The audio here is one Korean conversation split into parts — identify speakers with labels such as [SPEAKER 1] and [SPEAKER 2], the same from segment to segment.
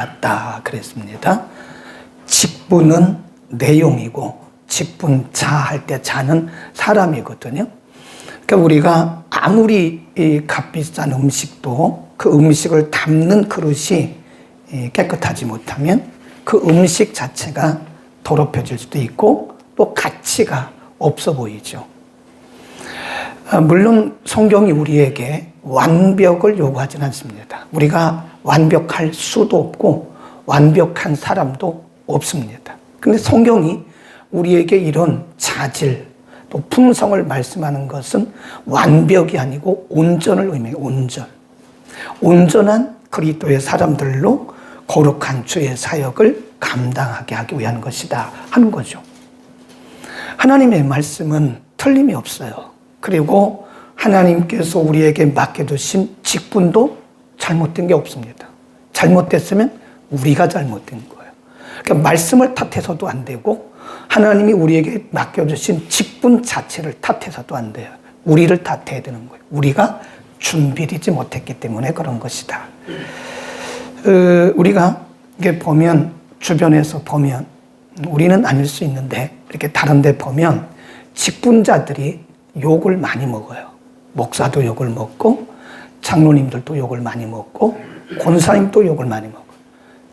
[SPEAKER 1] 맞다 그랬습니다. 직분은 내용이고 직분자 할 때 자는 사람이거든요. 그러니까 우리가 아무리 이 값비싼 음식도 그 음식을 담는 그릇이 깨끗하지 못하면 그 음식 자체가 더럽혀질 수도 있고 또 가치가 없어 보이죠. 물론 성경이 우리에게 완벽을 요구하지는 않습니다. 우리가 완벽할 수도 없고 완벽한 사람도 없습니다. 근데 성경이 우리에게 이런 자질 또 품성을 말씀하는 것은 완벽이 아니고 온전을 의미해요. 온전한 그리스도의 사람들로 거룩한 주의 사역을 감당하게 하기 위한 것이다 하는 거죠. 하나님의 말씀은 틀림이 없어요. 그리고 하나님께서 우리에게 맡겨두신 직분도 잘못된 게 없습니다. 잘못됐으면 우리가 잘못된 거예요. 그러니까 말씀을 탓해서도 안 되고 하나님이 우리에게 맡겨주신 직분 자체를 탓해서도 안 돼요. 우리를 탓해야 되는 거예요. 우리가 준비되지 못했기 때문에 그런 것이다. 우리가 이게 보면 주변에서 보면 우리는 아닐 수 있는데 이렇게 다른 데 보면 직분자들이 욕을 많이 먹어요. 목사도 욕을 먹고 장로님들도 욕을 많이 먹고 권사님도 욕을 많이 먹어요.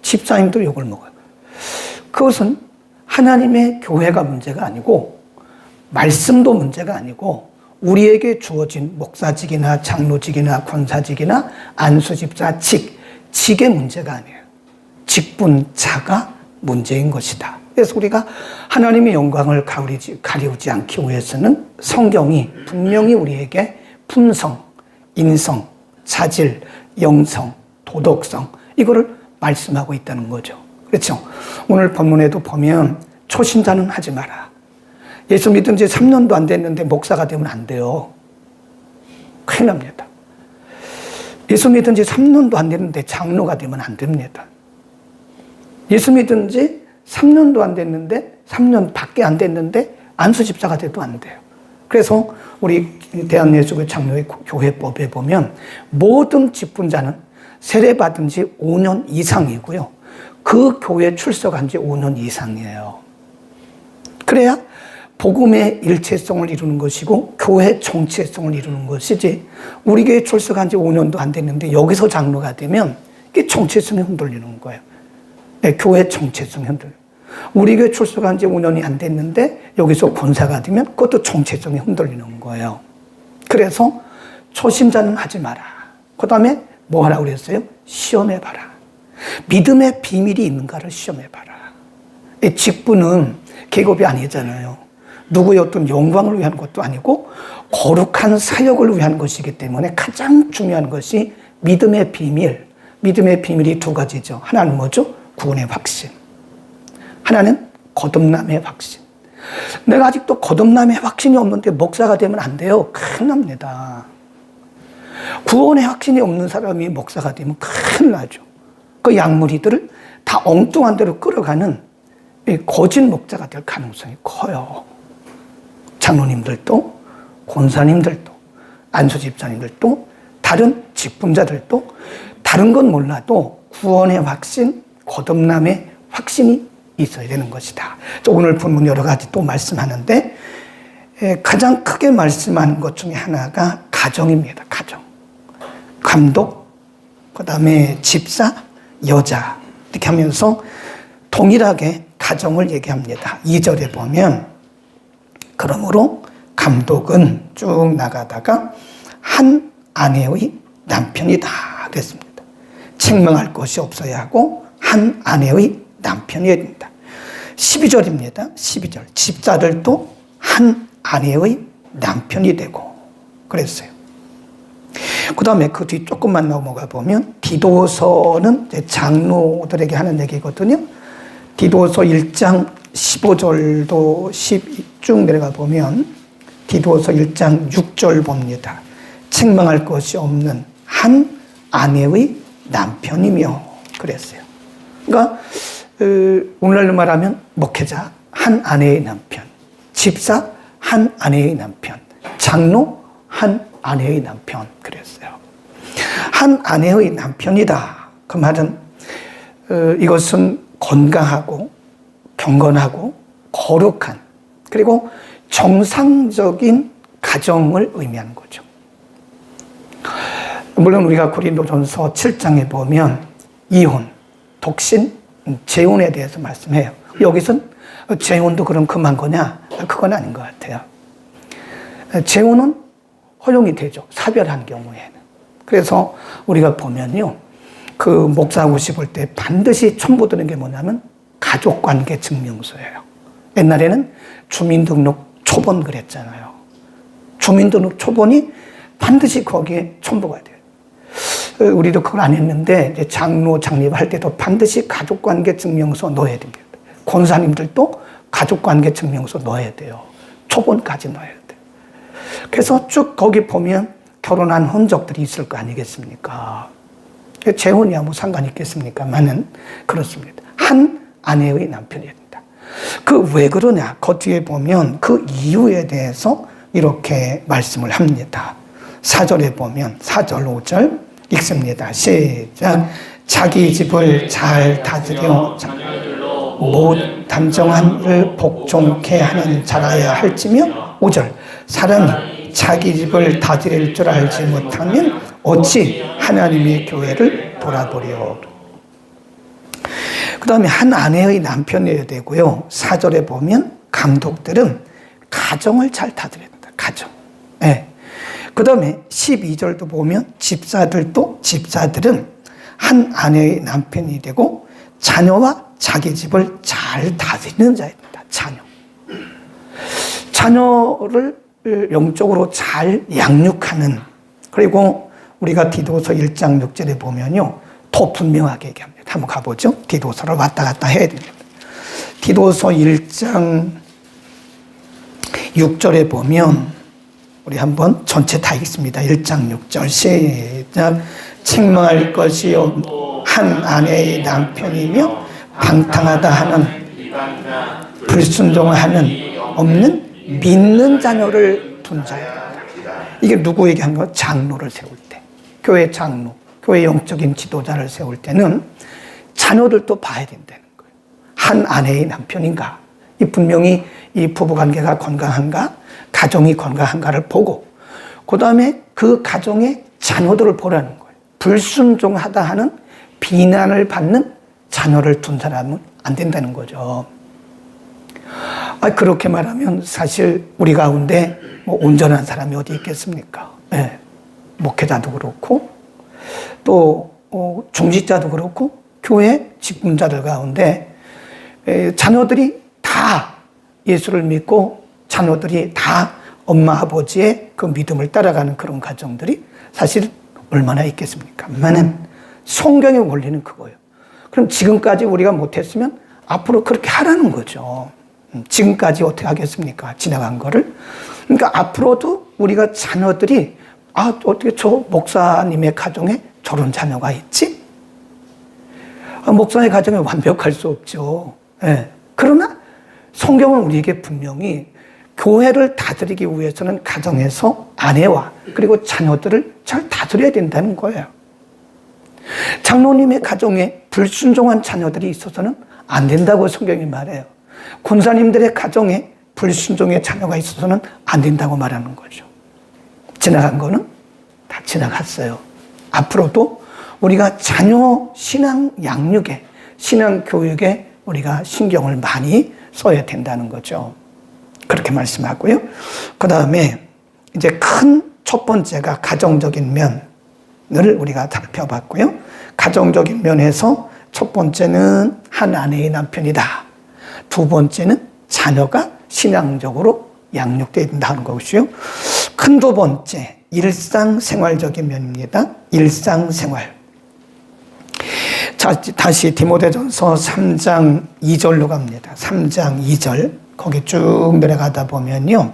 [SPEAKER 1] 집사님도 욕을 먹어요. 그것은 하나님의 교회가 문제가 아니고 말씀도 문제가 아니고 우리에게 주어진 목사직이나 장로직이나 권사직이나 안수집사 직의 문제가 아니에요. 직분자가 문제인 것이다. 그래서 우리가 하나님의 영광을 가리우지 않기 위해서는 성경이 분명히 우리에게 품성, 인성, 자질, 영성, 도덕성 이거를 말씀하고 있다는 거죠. 그렇죠? 오늘 본문에도 보면 초신자는 하지 마라. 예수 믿은 지 3년도 안 됐는데 목사가 되면 안 돼요. 큰일 납니다. 예수 믿은 지 3년도 안 됐는데 장로가 되면 안 됩니다. 예수 믿은 지 3년도 안 됐는데 3년밖에 안 됐는데 안수집사가 돼도 안 돼요. 그래서 우리 대한예수교회 장로회 교회법에 보면 모든 직분자는 세례받은 지 5년 이상이고요. 그 교회 출석한 지 5년 이상이에요. 그래야 복음의 일체성을 이루는 것이고 교회 정체성을 이루는 것이지 우리 교회 출석한 지 5년도 안 됐는데 여기서 장로가 되면 이게 정체성이 흔들리는 거예요. 네, 교회 정체성이 흔들려요. 우리 교회 출석한 지 5년이 안 됐는데 여기서 권사가 되면 그것도 정체성이 흔들리는 거예요. 그래서 초신자는 하지 마라. 그 다음에 뭐 하라고 그랬어요? 시험해봐라. 믿음의 비밀이 있는가를 시험해봐라. 이 직분은 계급이 아니잖아요. 누구의 어떤 영광을 위한 것도 아니고 거룩한 사역을 위한 것이기 때문에 가장 중요한 것이 믿음의 비밀. 믿음의 비밀이 두 가지죠. 하나는 뭐죠? 구원의 확신. 하나는 거듭남의 확신. 내가 아직도 거듭남의 확신이 없는데 목사가 되면 안 돼요. 큰일 납니다. 구원의 확신이 없는 사람이 목사가 되면 큰일 나죠. 그 약물이들을 다 엉뚱한 대로 끌어가는 거짓 목자가 될 가능성이 커요. 장로님들도 권사님들도 안수집사님들도 다른 직분자들도 다른 건 몰라도 구원의 확신, 거듭남의 확신이 있어야 되는 것이다. 오늘 본문 여러 가지 또 말씀하는데 가장 크게 말씀하는 것 중에 하나가 가정입니다. 가정. 감독, 그 다음에 집사, 여자 이렇게 하면서 동일하게 가정을 얘기합니다. 2절에 보면 그러므로 감독은 쭉 나가다가 한 아내의 남편이다 그랬습니다. 책망할 것이 없어야 하고 한 아내의 남편이어야 된다. 12절입니다. 12절. 집사들도 한 아내의 남편이 되고 그랬어요. 그 다음에 그 뒤 조금만 넘어가 보면 디도서는 장로들에게 하는 얘기거든요. 디도서 1장 15절도 쭉 내려가 보면 디도서 1장 6절 봅니다. 책망할 것이 없는 한 아내의 남편이며 그랬어요. 그러니까 오늘날로 말하면 목회자 한 아내의 남편, 집사 한 아내의 남편, 장로 한 아내의 남편 그랬어요. 한 아내의 남편이다. 그 말은 이것은 건강하고 경건하고 거룩한 그리고 정상적인 가정을 의미하는 거죠. 물론 우리가 고린도전서 7장에 보면 이혼, 독신, 재혼에 대해서 말씀해요. 여기선 재혼도 그럼 그만 거냐? 그건 아닌 것 같아요. 재혼은 허용이 되죠. 사별한 경우에는. 그래서 우리가 보면요. 그 목사하고 싶을 때 반드시 첨부드는 게 뭐냐면 가족관계 증명서예요. 옛날에는 주민등록 초본 그랬잖아요. 주민등록 초본이 반드시 거기에 첨부가 돼요. 우리도 그걸 안 했는데 이제 장로 장립할 때도 반드시 가족관계 증명서 넣어야 됩니다. 권사님들도 가족관계 증명서 넣어야 돼요. 초본까지 넣어야 돼요. 그래서 쭉 거기 보면 결혼한 흔적들이 있을 거 아니겠습니까? 재혼이야 뭐 상관이 있겠습니까만은 그렇습니다. 한 아내의 남편이야 된다. 그 왜 그러냐? 그 뒤에 보면 그 이유에 대해서 이렇게 말씀을 합니다. 4절에 보면 4절 5절 읽습니다. 시작. 자기 집을 잘 다스려 못 단정한 일을 복종케 하는 자라야 할지며 5절 사람이 자기 집을 다스릴 줄 알지 못하면 어찌 하나님의 교회를 돌아보려. 그 다음에 한 아내의 남편이어야 되고요. 4절에 보면 감독들은 가정을 잘 다스려야 된다. 가정. 네. 그 다음에 12절도 보면 집사들은 한 아내의 남편이 되고 자녀와 자기 집을 잘 다스리는 자입니다. 자녀를 영적으로 잘 양육하는, 그리고 우리가 디도서 1장 6절에 보면요. 더 분명하게 얘기합니다. 한번 가보죠. 디도서를 왔다 갔다 해야 됩니다. 디도서 1장 6절에 보면 우리 한번 전체 다 읽습니다. 1장 6절 시작. 책망할 것이 한 아내의 남편이며 방탕하다 하는 불순종하는 없는 믿는 자녀를 둔 자입니다. 이게 누구에게 한 거? 장로를 세울 때. 교회 장로, 교회 영적인 지도자를 세울 때는 자녀들도 봐야 된다는 거예요. 한 아내의 남편인가? 이 분명히 이 부부관계가 건강한가? 가정이 건강한가를 보고 그 다음에 그 가정의 자녀들을 보라는 거예요. 불순종하다 하는 비난을 받는 자녀를 둔 사람은 안 된다는 거죠. 그렇게 말하면 사실 우리 가운데 뭐 온전한 사람이 어디 있겠습니까? 네. 목회자도 그렇고 또 중직자도 그렇고 교회 직분자들 가운데 자녀들이 다 예수를 믿고 자녀들이 다 엄마 아버지의 그 믿음을 따라가는 그런 가정들이 사실 얼마나 있겠습니까? 많은 성경의 원리는 그거예요. 그럼 지금까지 우리가 못했으면 앞으로 그렇게 하라는 거죠. 지금까지 어떻게 하겠습니까? 지나간 거를. 그러니까 앞으로도 우리가 자녀들이 어떻게 저 목사님의 가정에 저런 자녀가 있지? 목사의 가정에 완벽할 수 없죠. 네. 그러나 성경은 우리에게 분명히 교회를 다스리기 위해서는 가정에서 아내와 그리고 자녀들을 잘 다스려야 된다는 거예요. 장로님의 가정에 불순종한 자녀들이 있어서는 안 된다고 성경이 말해요. 권사님들의 가정에 불순종의 자녀가 있어서는 안 된다고 말하는 거죠. 지나간 거는 다 지나갔어요. 앞으로도 우리가 자녀 신앙 양육에, 신앙 교육에 우리가 신경을 많이 써야 된다는 거죠. 그렇게 말씀하고요. 그 다음에 이제 큰 첫 번째가 가정적인 면을 우리가 살펴봤고요. 가정적인 면에서 첫 번째는 한 아내의 남편이다. 두 번째는 자녀가 신앙적으로 양육되어야 된다는 것이요. 큰 두 번째, 일상생활적인 면입니다. 일상생활. 자, 다시 디모데전서 3장 2절로 갑니다. 3장 2절. 거기 쭉 내려가다 보면요.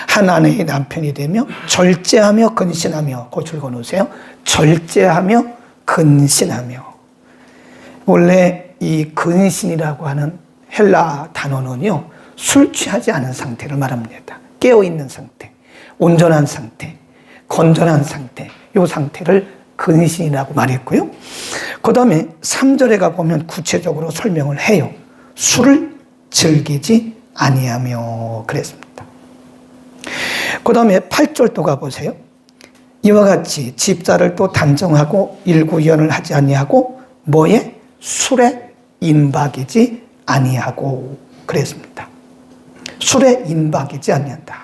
[SPEAKER 1] 한 아내의 남편이 되며 절제하며 근신하며, 그거 적어놓으세요. 절제하며 근신하며. 원래 이 근신이라고 하는 헬라 단어는요, 술 취하지 않은 상태를 말합니다. 깨어있는 상태, 온전한 상태, 건전한 상태, 이 상태를 근신이라고 말했고요. 그 다음에 3절에 가보면 구체적으로 설명을 해요. 술을 즐기지 아니하며 그랬습니다. 그 다음에 8절 또 가보세요. 이와 같이 집사를 또 단정하고 일구연을 하지 아니하고 뭐에? 술에 임박이지 아니하고 그랬습니다. 술에 임박이지 아니한다.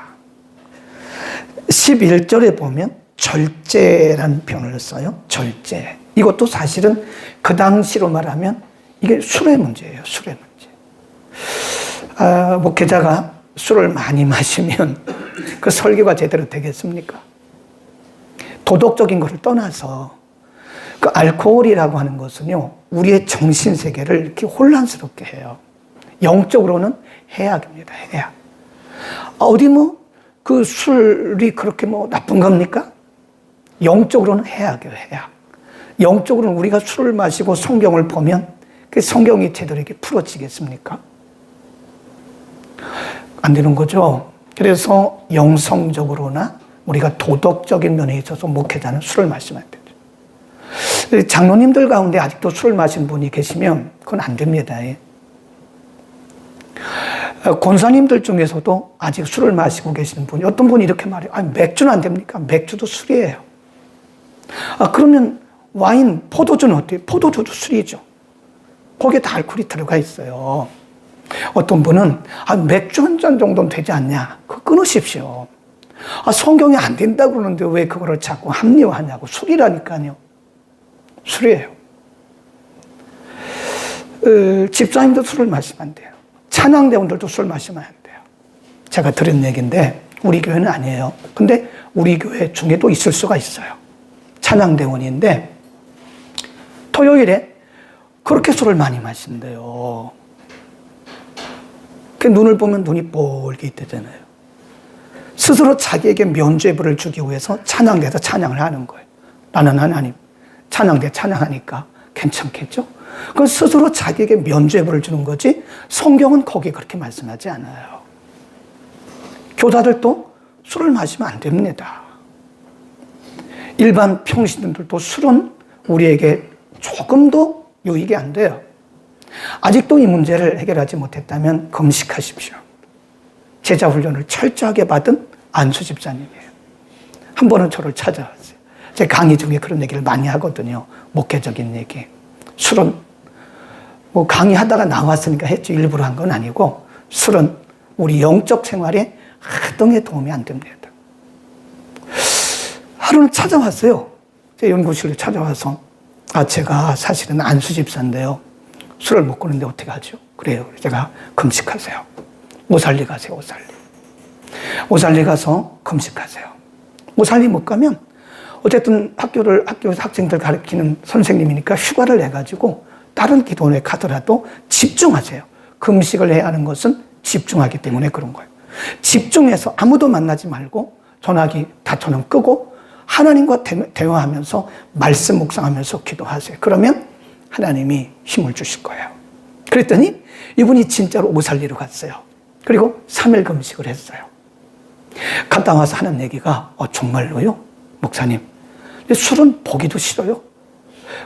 [SPEAKER 1] 11절에 보면 절제라는 표현을 써요. 절제. 이것도 사실은 그 당시로 말하면 이게 술의 문제예요. 술의 문제. 목회자가 술을 많이 마시면 그 설교가 제대로 되겠습니까? 도덕적인 것을 떠나서 그 알코올이라고 하는 것은요, 우리의 정신세계를 이렇게 혼란스럽게 해요. 영적으로는 해악입니다. 해악. 어디 그 술이 그렇게 나쁜 겁니까? 영적으로는 해악이에요. 해악. 영적으로는 우리가 술을 마시고 성경을 보면 그 성경이 제대로 이렇게 풀어지겠습니까? 안 되는 거죠. 그래서 영성적으로나 우리가 도덕적인 면에 있어서 목회자는 술을 마시면 안 되죠. 장로님들 가운데 아직도 술을 마신 분이 계시면 그건 안 됩니다. 권사님들 중에서도 아직 술을 마시고 계시는 분이, 어떤 분이 이렇게 말해요. 아니, 맥주는 안 됩니까? 맥주도 술이에요. 그러면 와인, 포도주는 어때요? 포도주도 술이죠. 거기에 다 알코올이 들어가 있어요. 어떤 분은 맥주 한 잔 정도는 되지 않냐? 그거 끊으십시오. 성경이 안 된다고 그러는데 왜 그거를 자꾸 합리화하냐고. 술이라니까요. 술이에요. 집사님도 술을 마시면 안 돼요. 찬양대원들도 술 마시면 안 돼요. 제가 들은 얘기인데 우리 교회는 아니에요. 근데 우리 교회 중에도 있을 수가 있어요. 찬양대원인데 토요일에 그렇게 술을 많이 마신대요. 그 눈을 보면 눈이 뻘게 있대잖아요. 스스로 자기에게 면죄부를 주기 위해서 찬양대에서 찬양을 하는 거예요. 나는 하나님, 찬양대 찬양하니까 괜찮겠죠? 그건 스스로 자기에게 면죄부를 주는 거지 성경은 거기에 그렇게 말씀하지 않아요. 교사들도 술을 마시면 안 됩니다. 일반 평신들도 술은 우리에게 조금도 유익이 안 돼요. 아직도 이 문제를 해결하지 못했다면 금식하십시오. 제자 훈련을 철저하게 받은 안수 집사님이에요. 한 번은 저를 찾아왔어요. 제 강의 중에 그런 얘기를 많이 하거든요. 목회적인 얘기. 술은 강의하다가 나왔으니까 했죠. 일부러 한 건 아니고 술은 우리 영적 생활에 하등에 도움이 안 됩니다. 하루는 찾아왔어요. 제 연구실에 찾아와서 제가 사실은 안수 집사인데요. 술을 먹고 있는데 어떻게 하죠? 그래요. 제가 금식하세요. 오살리 가세요. 오살리 가서 금식하세요. 오살리 못 가면 어쨌든 학교에서 학생들 가르치는 선생님이니까 휴가를 내가지고 다른 기도원에 가더라도 집중하세요. 금식을 해야 하는 것은 집중하기 때문에 그런 거예요. 집중해서 아무도 만나지 말고 전화기 다 전원 끄고 하나님과 대화하면서 말씀 묵상하면서 기도하세요. 그러면 하나님이 힘을 주실 거예요. 그랬더니 이분이 진짜로 오살리로 갔어요. 그리고 3일 금식을 했어요. 갔다 와서 하는 얘기가 정말로요? 목사님, 술은 보기도 싫어요.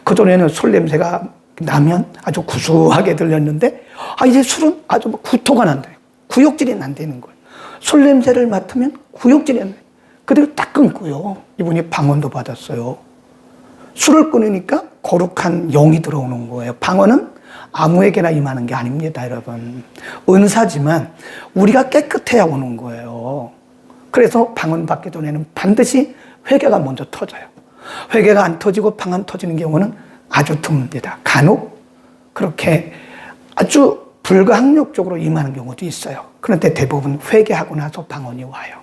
[SPEAKER 1] 그전에는 술 냄새가 나면 아주 구수하게 들렸는데 이제 술은 아주 구토가 난대요. 구역질이 난다는 거예요. 술 냄새를 맡으면 구역질이 난대요. 그대로 딱 끊고요. 이분이 방언도 받았어요. 술을 끊으니까 거룩한 영이 들어오는 거예요. 방언은 아무에게나 임하는 게 아닙니다, 여러분. 은사지만 우리가 깨끗해야 오는 거예요. 그래서 방언 받기 전에는 반드시 회개가 먼저 터져요. 회개가 안 터지고 방언 터지는 경우는 아주 드뭅니다. 간혹 그렇게 아주 불가항력적으로 임하는 경우도 있어요. 그런데 대부분 회개하고 나서 방언이 와요.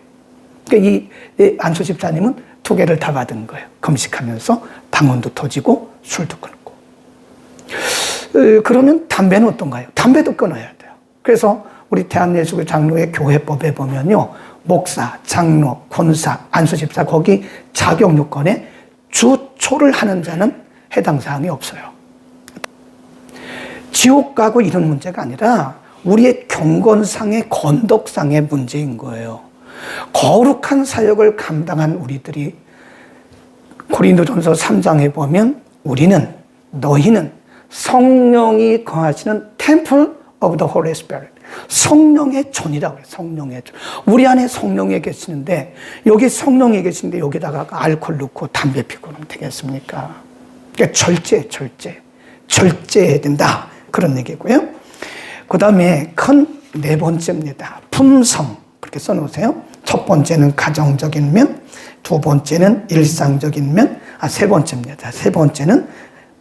[SPEAKER 1] 그러니까 이 안수 집사님은 2개를 다 받은 거예요. 금식하면서 방언도 터지고 술도 끊고. 그러면 담배는 어떤가요? 담배도 끊어야 돼요. 그래서 우리 대한예수교 장로의 교회법에 보면요, 목사, 장로, 권사, 안수 집사 거기 자격 요건에 주초를 하는 자는 해당 사항이 없어요. 지옥 가고 이런 문제가 아니라 우리의 경건상의 건덕상의 문제인 거예요. 거룩한 사역을 감당한 우리들이 고린도전서 3장에 보면 너희는 성령이 거하시는 Temple of the Holy Spirit, 성령의 존이라고 해요. 성령의 존. 우리 안에 성령이 계시는데, 여기 성령이 계시는데 여기다가 알코올 넣고 담배 피고 그러면 되겠습니까? 그러니까 절제해야 된다, 그런 얘기고요. 그 다음에 큰 네 번째입니다. 품성, 그렇게 써놓으세요. 첫 번째는 가정적인 면, 두 번째는 일상적인 면, 세 번째입니다. 세 번째는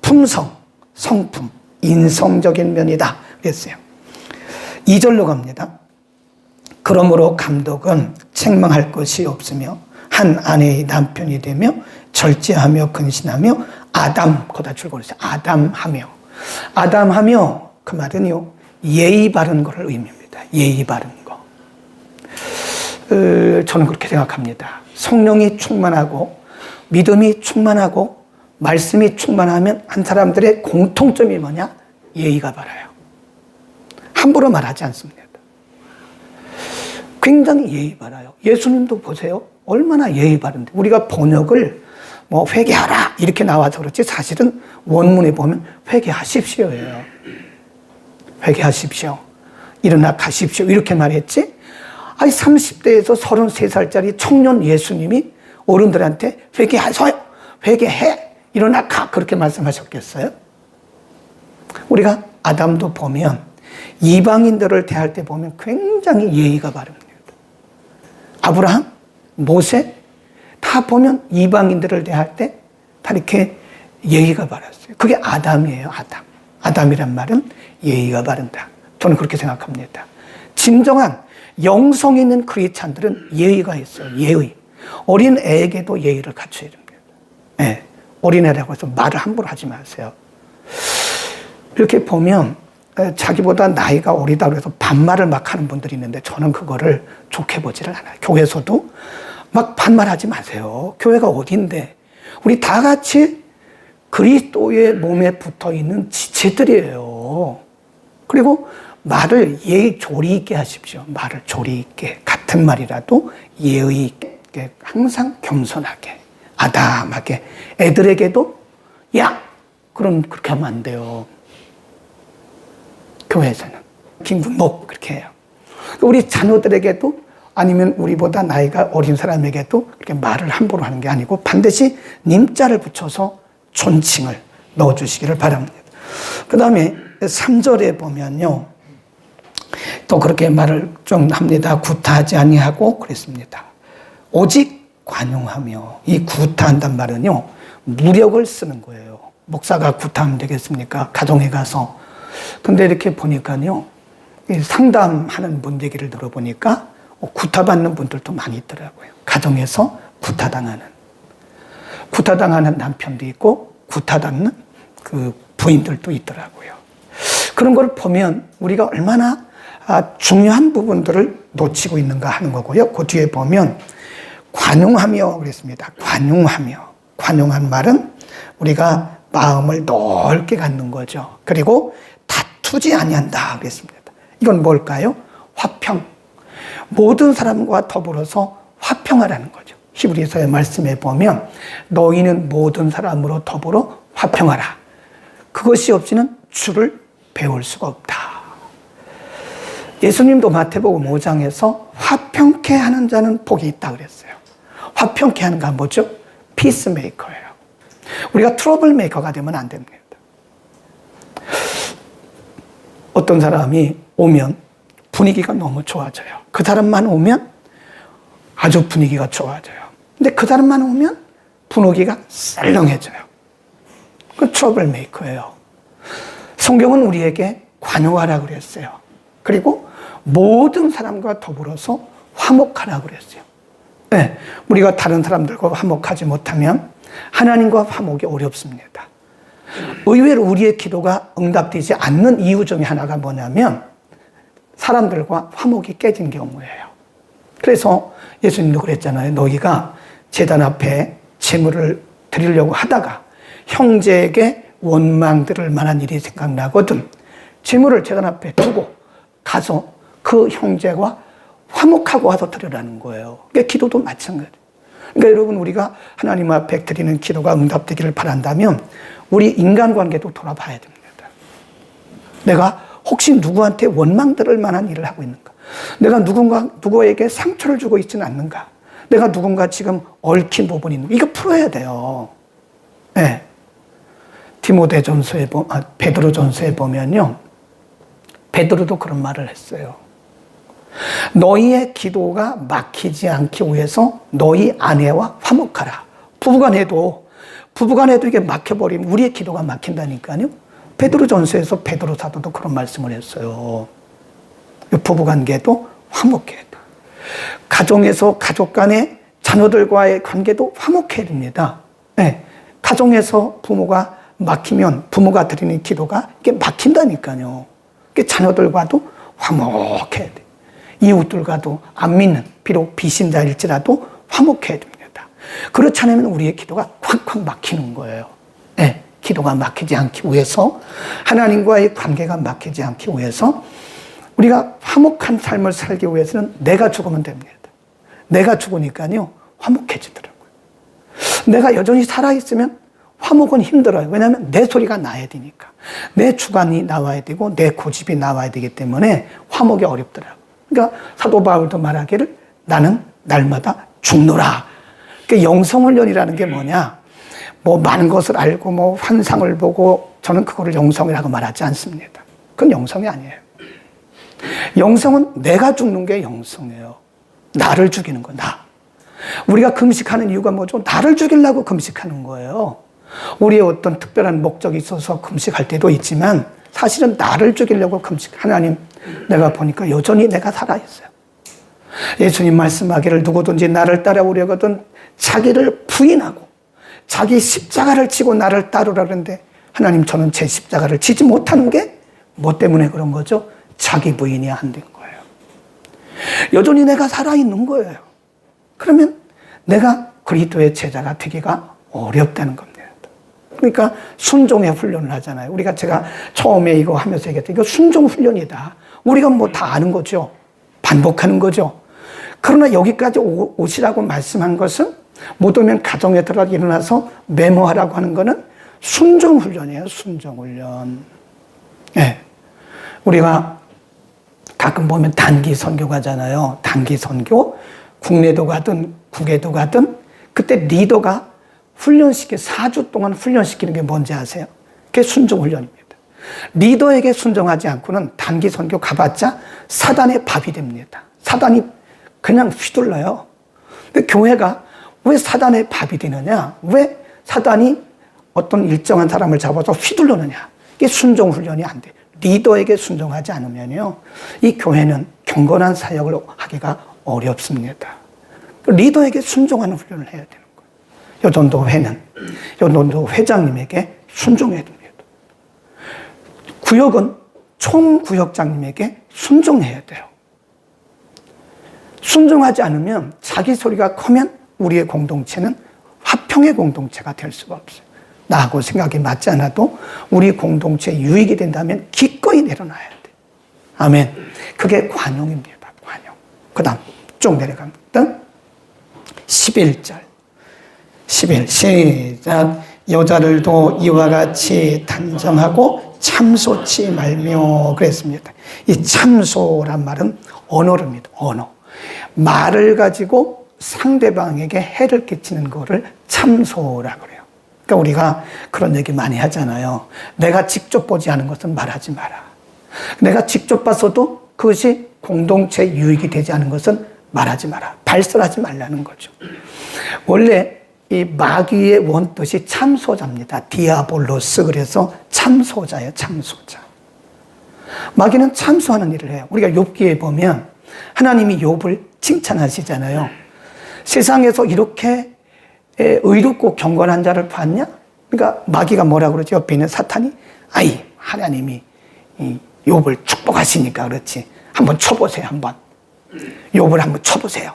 [SPEAKER 1] 품성, 성품, 인성적인 면이다, 그랬어요. 2절로 갑니다. 그러므로 감독은 책망할 것이 없으며 한 아내의 남편이 되며 절제하며 근신하며 거기다 줄거려 있어요. 아담하며 그 말은요, 예의 바른 거를 의미합니다. 예의 바른 거. 저는 그렇게 생각합니다. 성령이 충만하고 믿음이 충만하고 말씀이 충만하면 한 사람들의 공통점이 뭐냐? 예의가 바라요. 함부로 말하지 않습니다. 굉장히 예의 바라요. 예수님도 보세요. 얼마나 예의 바른데. 우리가 번역을 회개하라 이렇게 나와서 그렇지, 사실은 원문에 보면 회개하십시오예요. 회개하십시오. 일어나 가십시오. 이렇게 말했지. 30대에서 33살짜리 청년 예수님이 어른들한테 회개해, 일어나 가, 그렇게 말씀하셨겠어요? 우리가 아담도 보면 이방인들을 대할 때 보면 굉장히 예의가 바릅니다. 아브라함, 모세 다 보면 이방인들을 대할 때 다 이렇게 예의가 바랐어요. 그게 아담이에요. 아담이란 말은 예의가 바른다. 저는 그렇게 생각합니다. 진정한 영성 있는 크리스찬들은 예의가 있어요. 예의. 어린 애에게도 예의를 갖춰야 됩니다. 네. 어린애라고 해서 말을 함부로 하지 마세요. 이렇게 보면 자기보다 나이가 어리다고 해서 반말을 막 하는 분들이 있는데, 저는 그거를 좋게 보지를 않아요. 교회에서도 막 반말하지 마세요. 교회가 어딘데. 우리 다 같이 그리스도의 몸에 붙어 있는 지체들이에요. 그리고 말을 예의 조리 있게 하십시오. 말을 조리 있게, 같은 말이라도 예의 있게, 항상 겸손하게, 아담하게. 애들에게도 그렇게 하면 안 돼요. 교회에서는 김군목 그렇게 해요. 우리 자녀들에게도, 아니면 우리보다 나이가 어린 사람에게도 그렇게 말을 함부로 하는 게 아니고 반드시 님자를 붙여서 존칭을 넣어주시기를 바랍니다. 그 다음에 3절에 보면요, 또 그렇게 말을 좀 합니다. 구타하지 아니하고 그랬습니다. 오직 관용하며. 이 구타한단 말은요, 무력을 쓰는 거예요. 목사가 구타하면 되겠습니까? 가정에 가서. 근데 이렇게 보니까요, 상담하는 분 얘기를 들어보니까 구타받는 분들도 많이 있더라고요. 가정에서 구타당하는 남편도 있고 구타받는 그 부인들도 있더라고요. 그런 걸 보면 우리가 얼마나 중요한 부분들을 놓치고 있는가 하는 거고요. 그 뒤에 보면 관용하며 그랬습니다. 관용한 말은 우리가 마음을 넓게 갖는 거죠. 그리고 다투지 아니한다 그랬습니다. 이건 뭘까요? 화평. 모든 사람과 더불어서 화평하라는 거죠. 히브리서의 말씀에 보면 너희는 모든 사람으로 더불어 화평하라. 그것이 없이는 주를 배울 수가 없다. 예수님도 마태복음 5장에서 화평케 하는 자는 복이 있다 그랬어요. 화평케 하는 건 뭐죠? 피스메이커예요. 우리가 트러블 메이커가 되면 안 됩니다. 어떤 사람이 오면 분위기가 너무 좋아져요. 그 사람만 오면 아주 분위기가 좋아져요. 근데 그 사람만 오면 분위기가 썰렁해져요. 그 트러블 메이커예요. 성경은 우리에게 관용하라고 그랬어요. 그리고 모든 사람과 더불어서 화목하라고 그랬어요. 네, 우리가 다른 사람들과 화목하지 못하면 하나님과 화목이 어렵습니다. 의외로 우리의 기도가 응답되지 않는 이유 중에 하나가 뭐냐면 사람들과 화목이 깨진 경우예요. 그래서 예수님도 그랬잖아요. 너희가 제단 앞에 제물을 드리려고 하다가 형제에게 원망 들을 만한 일이 생각나거든 제물을 제단 앞에 두고 가서 그 형제와 화목하고 와서 드리라는 거예요. 그러니까 기도도 마찬가지예요. 그러니까 여러분, 우리가 하나님 앞에 드리는 기도가 응답되기를 바란다면 우리 인간관계도 돌아봐야 됩니다. 내가 혹시 누구한테 원망 들을 만한 일을 하고 있는가? 내가 누구에게 상처를 주고 있지는 않는가? 내가 누군가 지금 얽힌 부분이 있는가? 이거 풀어야 돼요. 네. 베드로전서에 보면요, 베드로도 그런 말을 했어요. 너희의 기도가 막히지 않기 위해서 너희 아내와 화목하라. 부부간에도 이게 막혀버리면 우리의 기도가 막힌다니까요. 베드로전서에서 베드로 사도도 그런 말씀을 했어요. 부부관계도 화목해야 돼. 가정에서 가족 간의 자녀들과의 관계도 화목해야 됩니다. 네. 가정에서 부모가 막히면 부모가 드리는 기도가 이게 막힌다니까요. 자녀들과도 화목해야 돼. 이웃들과도 안 믿는, 비록 비신자일지라도 화목해야 됩니다. 그렇지 않으면 우리의 기도가 콱콱 막히는 거예요. 네. 기도가 막히지 않기 위해서, 하나님과의 관계가 막히지 않기 위해서 우리가 화목한 삶을 살기 위해서는 내가 죽으면 됩니다. 내가 죽으니까요, 화목해지더라고요. 내가 여전히 살아있으면 화목은 힘들어요. 왜냐하면 내 소리가 나야 되니까. 내 주관이 나와야 되고 내 고집이 나와야 되기 때문에 화목이 어렵더라고요. 그러니까 사도 바울도 말하기를 나는 날마다 죽노라. 그러니까 영성훈련이라는 게 뭐냐? 뭐 많은 것을 알고 뭐 환상을 보고 저는 그거를 영성이라고 말하지 않습니다. 그건 영성이 아니에요. 영성은 내가 죽는 게 영성이에요. 나를 죽이는 거, 나. 우리가 금식하는 이유가 뭐죠? 나를 죽이려고 금식하는 거예요. 우리의 어떤 특별한 목적이 있어서 금식할 때도 있지만 사실은 나를 죽이려고 금식. 하나님, 내가 보니까 여전히 내가 살아있어요. 예수님 말씀하기를 누구든지 나를 따라오려거든 자기를 부인하고 자기 십자가를 지고 나를 따르라 그러는데, 하나님, 저는 제 십자가를 지지 못하는 게 뭐 때문에 그런 거죠? 자기 부인이 안 된 거예요. 여전히 내가 살아있는 거예요. 그러면 내가 그리스도의 제자가 되기가 어렵다는 겁니다. 그러니까 순종의 훈련을 하잖아요. 제가 처음에 이거 하면서 얘기했던 이거 순종 훈련이다. 우리가 뭐 다 아는 거죠. 반복하는 거죠. 그러나 여기까지 오시라고 말씀한 것은 못 오면 가정에 들어가 일어나서 메모하라고 하는 거는 순종 훈련이에요. 순종 훈련. 네. 우리가 가끔 보면 단기 선교 가잖아요. 단기 선교. 국내도 가든 국외도 가든 그때 리더가 4주 동안 훈련시키는 게 뭔지 아세요? 그게 순종 훈련입니다. 리더에게 순종하지 않고는 단기 선교 가봤자 사단의 밥이 됩니다. 사단이 그냥 휘둘러요. 근데 교회가 왜 사단의 밥이 되느냐? 왜 사단이 어떤 일정한 사람을 잡아서 휘둘르느냐? 이게 순종 훈련이 안 돼. 리더에게 순종하지 않으면요, 이 교회는 경건한 사역을 하기가 어렵습니다. 리더에게 순종하는 훈련을 해야 되는 거예요. 요전도 회장님에게 순종해야 됩니다. 구역은 총구역장님에게 순종해야 돼요. 순종하지 않으면 자기 소리가 커면 우리의 공동체는 화평의 공동체가 될 수가 없어요. 나하고 생각이 맞지 않아도 우리 공동체에 유익이 된다면 기꺼이 내려놔야 돼. 아멘. 그게 관용입니다. 관용. 그 다음 쭉 내려갑니다. 11절. 11 시작. 여자들도 이와 같이 단정하고 참소치 말며 그랬습니다. 이 참소란 말은 언어입니다. 언어. 말을 가지고 상대방에게 해를 끼치는 거를 참소라고 그래요. 그러니까 우리가 그런 얘기 많이 하잖아요. 내가 직접 보지 않은 것은 말하지 마라. 내가 직접 봤어도 그것이 공동체 유익이 되지 않은 것은 말하지 마라. 발설하지 말라는 거죠. 원래 이 마귀의 원뜻이 참소자입니다. 디아볼로스. 그래서 참소자예요. 참소자. 마귀는 참소하는 일을 해요. 우리가 욥기에 보면 하나님이 욥을 칭찬하시잖아요. 세상에서 이렇게 의롭고 경건한 자를 봤냐? 그러니까 마귀가 뭐라 그러죠? 옆에 있는 사탄이 아이, 하나님이 이 욥을 축복하시니까 그렇지. 한번 쳐보세요. 한번. 욥을 한번 쳐보세요.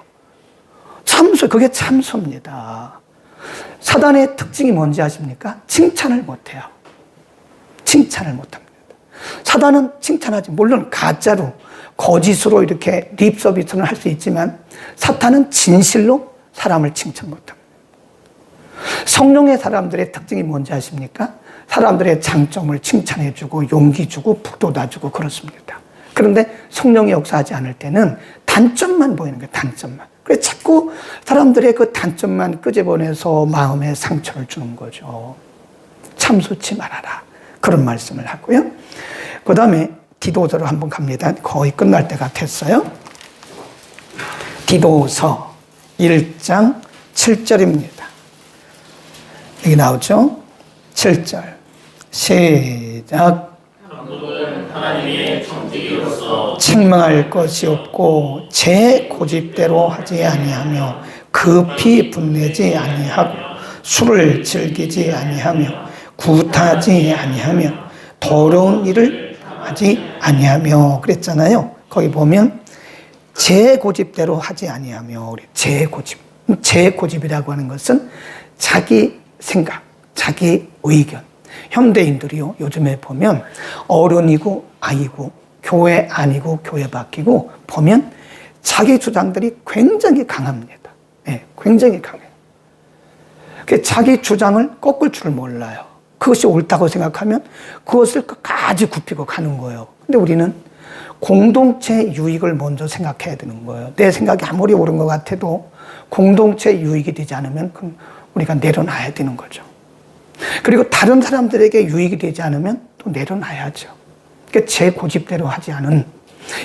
[SPEAKER 1] 참소, 그게 참소입니다. 사단의 특징이 뭔지 아십니까? 칭찬을 못해요. 칭찬을 못합니다. 사단은 칭찬하지. 물론 가짜로, 거짓으로 이렇게 립 서비스는 할 수 있지만 사탄은 진실로 사람을 칭찬 못합니다. 성령의 사람들의 특징이 뭔지 아십니까? 사람들의 장점을 칭찬해주고 용기 주고 북돋아주고 그렇습니다. 그런데 성령이 역사하지 않을 때는 단점만 보이는 거예요. 단점만. 그래서 자꾸 사람들의 그 단점만 끄집어내서 마음에 상처를 주는 거죠. 참수치 말아라. 그런 말씀을 하고요. 그 다음에 디도서로 한번 갑니다. 거의 끝날 때가 됐어요. 디도서 1장 7절입니다. 여기 나오죠? 7절. 시작. 하나님의 청지기로서 책망할 것이 없고 제 고집대로 하지 아니하며 급히 분내지 아니하고 술을 즐기지 아니하며 구타하지 아니하며 더러운 일을 하지 아니하며 그랬잖아요. 거기 보면 제 고집대로 하지 아니하며 제 고집이라고 하는 것은 자기 생각, 자기 의견. 현대인들이요, 요즘에 보면 어른이고 아이고 교회 아니고 교회 바뀌고 보면 자기 주장들이 굉장히 강합니다. 네, 굉장히 강해요. 자기 주장을 꺾을 줄을 몰라요. 그것이 옳다고 생각하면 그것을 끝까지 굽히고 가는 거예요. 근데 우리는 공동체 유익을 먼저 생각해야 되는 거예요. 내 생각이 아무리 옳은 것 같아도 공동체 유익이 되지 않으면 그럼 우리가 내려놔야 되는 거죠. 그리고 다른 사람들에게 유익이 되지 않으면 또 내려놔야죠. 그러니까 제 고집대로 하지 않은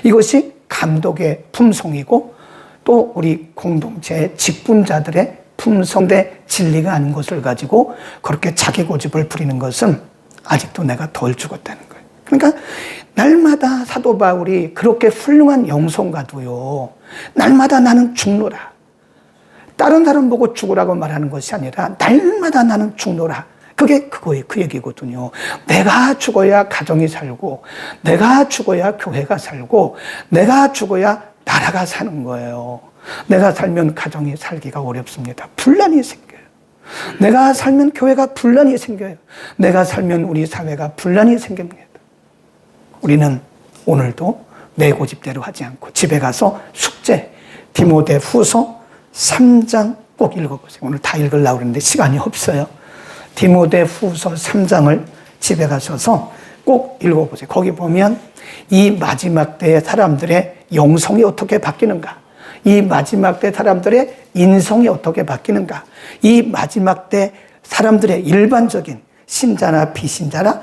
[SPEAKER 1] 이것이 감독의 품성이고 또 우리 공동체 직분자들의 품성대 진리가 아닌 것을 가지고 그렇게 자기 고집을 부리는 것은 아직도 내가 덜 죽었다는 거예요. 그러니까 날마다 사도 바울이 그렇게 훌륭한 영성가도요, 날마다 나는 죽노라. 다른 사람 보고 죽으라고 말하는 것이 아니라 날마다 나는 죽노라. 그게 그거예요. 그 얘기거든요. 내가 죽어야 가정이 살고, 내가 죽어야 교회가 살고, 내가 죽어야 나라가 사는 거예요. 내가 살면 가정이 살기가 어렵습니다. 분란이 생겨요. 내가 살면 교회가 분란이 생겨요. 내가 살면 우리 사회가 분란이 생깁니다. 우리는 오늘도 내 고집대로 하지 않고 집에 가서 숙제, 디모데후서 3장 꼭 읽어보세요. 오늘 다 읽으려고 그러는데 시간이 없어요. 디모데후서 3장을 집에 가셔서 꼭 읽어보세요. 거기 보면 이 마지막 때의 사람들의 영성이 어떻게 바뀌는가, 이 마지막 때 사람들의 인성이 어떻게 바뀌는가, 이 마지막 때 사람들의 일반적인 신자나 비신자나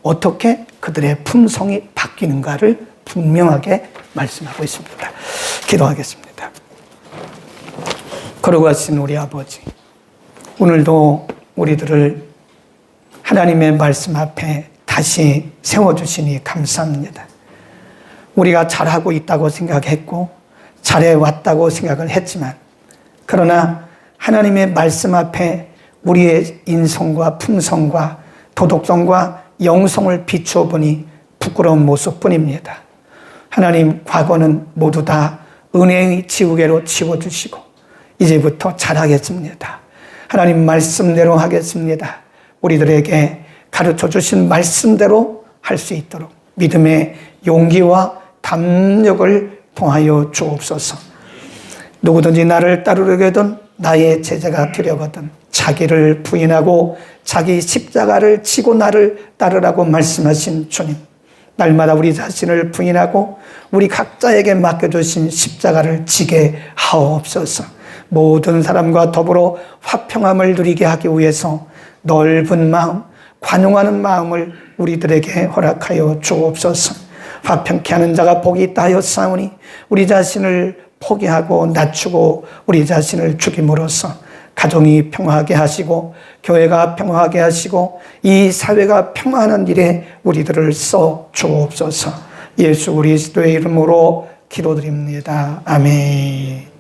[SPEAKER 1] 어떻게 그들의 품성이 바뀌는가를 분명하게 말씀하고 있습니다. 기도하겠습니다. 걸어가신 우리 아버지, 오늘도 우리들을 하나님의 말씀 앞에 다시 세워주시니 감사합니다. 우리가 잘하고 있다고 생각했고 잘해왔다고 생각을 했지만, 그러나 하나님의 말씀 앞에 우리의 인성과 품성과 도덕성과 영성을 비추어 보니 부끄러운 모습뿐입니다. 하나님, 과거는 모두 다 은혜의 지우개로 치워주시고 이제부터 잘하겠습니다. 하나님 말씀대로 하겠습니다. 우리들에게 가르쳐 주신 말씀대로 할 수 있도록 믿음의 용기와 담력을 통하여 주옵소서. 누구든지 나를 따르려거든 나의 제자가 되려거든 자기를 부인하고 자기 십자가를 지고 나를 따르라고 말씀하신 주님, 날마다 우리 자신을 부인하고 우리 각자에게 맡겨주신 십자가를 지게 하옵소서. 모든 사람과 더불어 화평함을 누리게 하기 위해서 넓은 마음, 관용하는 마음을 우리들에게 허락하여 주옵소서. 화평케 하는 자가 복이 있다 하였사오니 우리 자신을 포기하고 낮추고 우리 자신을 죽임으로써 가정이 평화하게 하시고 교회가 평화하게 하시고 이 사회가 평화하는 일에 우리들을 써 주옵소서. 예수 그리스도의 이름으로 기도드립니다. 아멘.